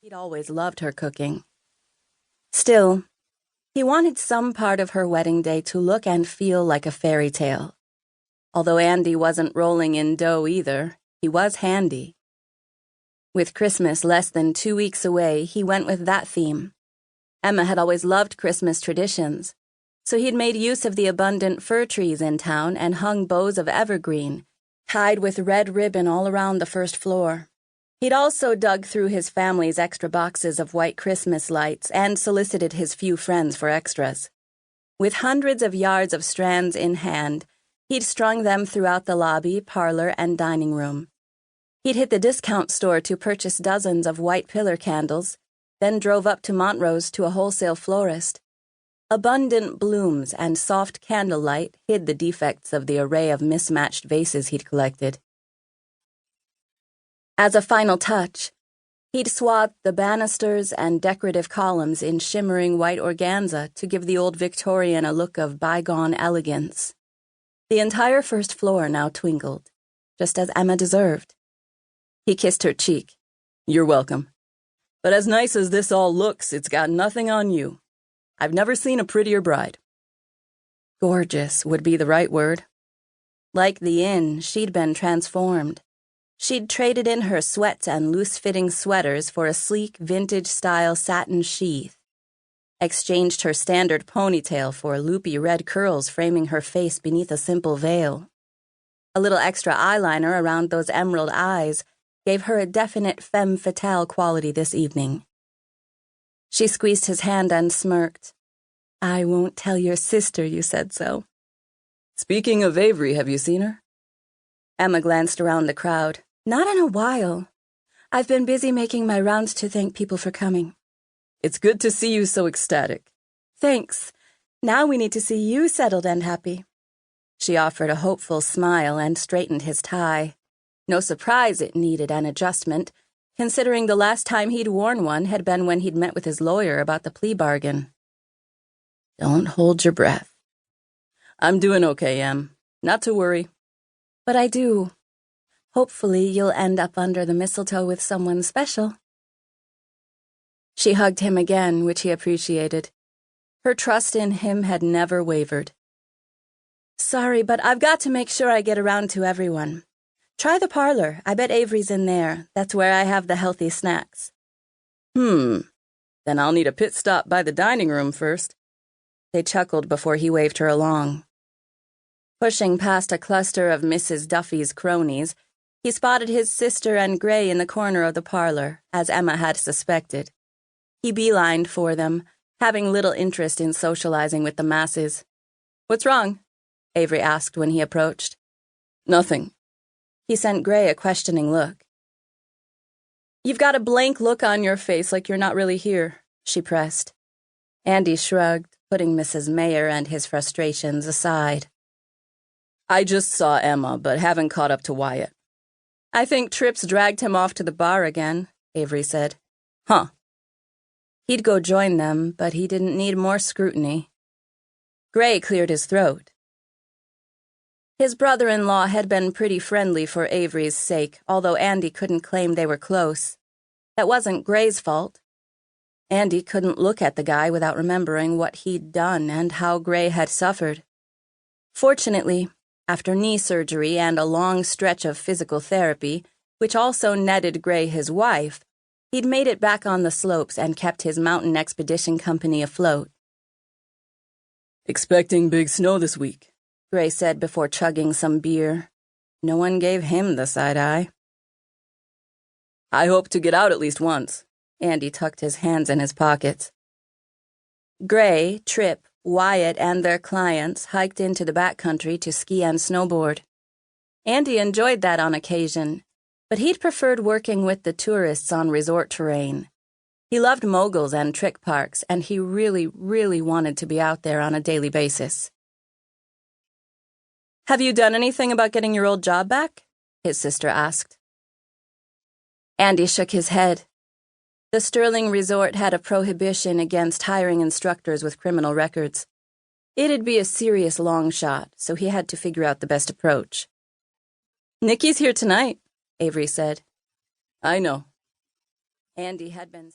He'd always loved her cooking. Still, he wanted some part of her wedding day to look and feel like a fairy tale. Although Andy wasn't rolling in dough either, he was handy. With Christmas less than 2 weeks away, he went with that theme. Emma had always loved Christmas traditions, so he'd made use of the abundant fir trees in town and hung bows of evergreen, tied with red ribbon all around the first floor. He'd also dug through his family's extra boxes of white Christmas lights and solicited his few friends for extras. With hundreds of yards of strands in hand, he'd strung them throughout the lobby, parlor, and dining room. He'd hit the discount store to purchase dozens of white pillar candles, then drove up to Montrose to a wholesale florist. Abundant blooms and soft candlelight hid the defects of the array of mismatched vases he'd collected. As a final touch, he'd swathed the banisters and decorative columns in shimmering white organza to give the old Victorian a look of bygone elegance. The entire first floor now twinkled, just as Emma deserved. He kissed her cheek. "You're welcome. But as nice as this all looks, it's got nothing on you. I've never seen a prettier bride." Gorgeous would be the right word. Like the inn, she'd been transformed. She'd traded in her sweats and loose-fitting sweaters for a sleek, vintage-style satin sheath, exchanged her standard ponytail for loopy red curls framing her face beneath a simple veil. A little extra eyeliner around those emerald eyes gave her a definite femme fatale quality this evening. She squeezed his hand and smirked. "I won't tell your sister you said so." "Speaking of Avery, have you seen her?" Emma glanced around the crowd. "Not in a while. I've been busy making my rounds to thank people for coming." "It's good to see you so ecstatic." "Thanks. Now we need to see you settled and happy." She offered a hopeful smile and straightened his tie. No surprise it needed an adjustment, considering the last time he'd worn one had been when he'd met with his lawyer about the plea bargain. "Don't hold your breath." "I'm doing okay, Em. Not to worry." "But I do. Hopefully you'll end up under the mistletoe with someone special." She hugged him again, which he appreciated. Her trust in him had never wavered. "Sorry, but I've got to make sure I get around to everyone. Try the parlor. I bet Avery's in there. That's where I have the healthy snacks." Then I'll need a pit stop by the dining room first." They chuckled before he waved her along. Pushing past a cluster of Mrs. Duffy's cronies, he spotted his sister and Gray in the corner of the parlor, as Emma had suspected. He beelined for them, having little interest in socializing with the masses. "What's wrong?" Avery asked when he approached. "Nothing." He sent Gray a questioning look. "You've got a blank look on your face like you're not really here," she pressed. Andy shrugged, putting Mrs. Mayer and his frustrations aside. "I just saw Emma, but haven't caught up to Wyatt." "I think Tripp's dragged him off to the bar again," Avery said. "Huh." He'd go join them, but he didn't need more scrutiny. Gray cleared his throat. His brother-in-law had been pretty friendly for Avery's sake, although Andy couldn't claim they were close. That wasn't Gray's fault. Andy couldn't look at the guy without remembering what he'd done and how Gray had suffered. Fortunately, after knee surgery and a long stretch of physical therapy, which also netted Gray his wife, he'd made it back on the slopes and kept his mountain expedition company afloat. "Expecting big snow this week," Gray said before chugging some beer. No one gave him the side-eye. "I hope to get out at least once." Andy tucked his hands in his pockets. Gray, Tripp, Wyatt, and their clients hiked into the backcountry to ski and snowboard. Andy enjoyed that on occasion, but he'd preferred working with the tourists on resort terrain. He loved moguls and trick parks, and he really, really wanted to be out there on a daily basis. "Have you done anything about getting your old job back?" his sister asked. Andy shook his head. The Sterling Resort had a prohibition against hiring instructors with criminal records. It'd be a serious long shot, so he had to figure out the best approach. "Nikki's here tonight," Avery said. "I know." Andy had been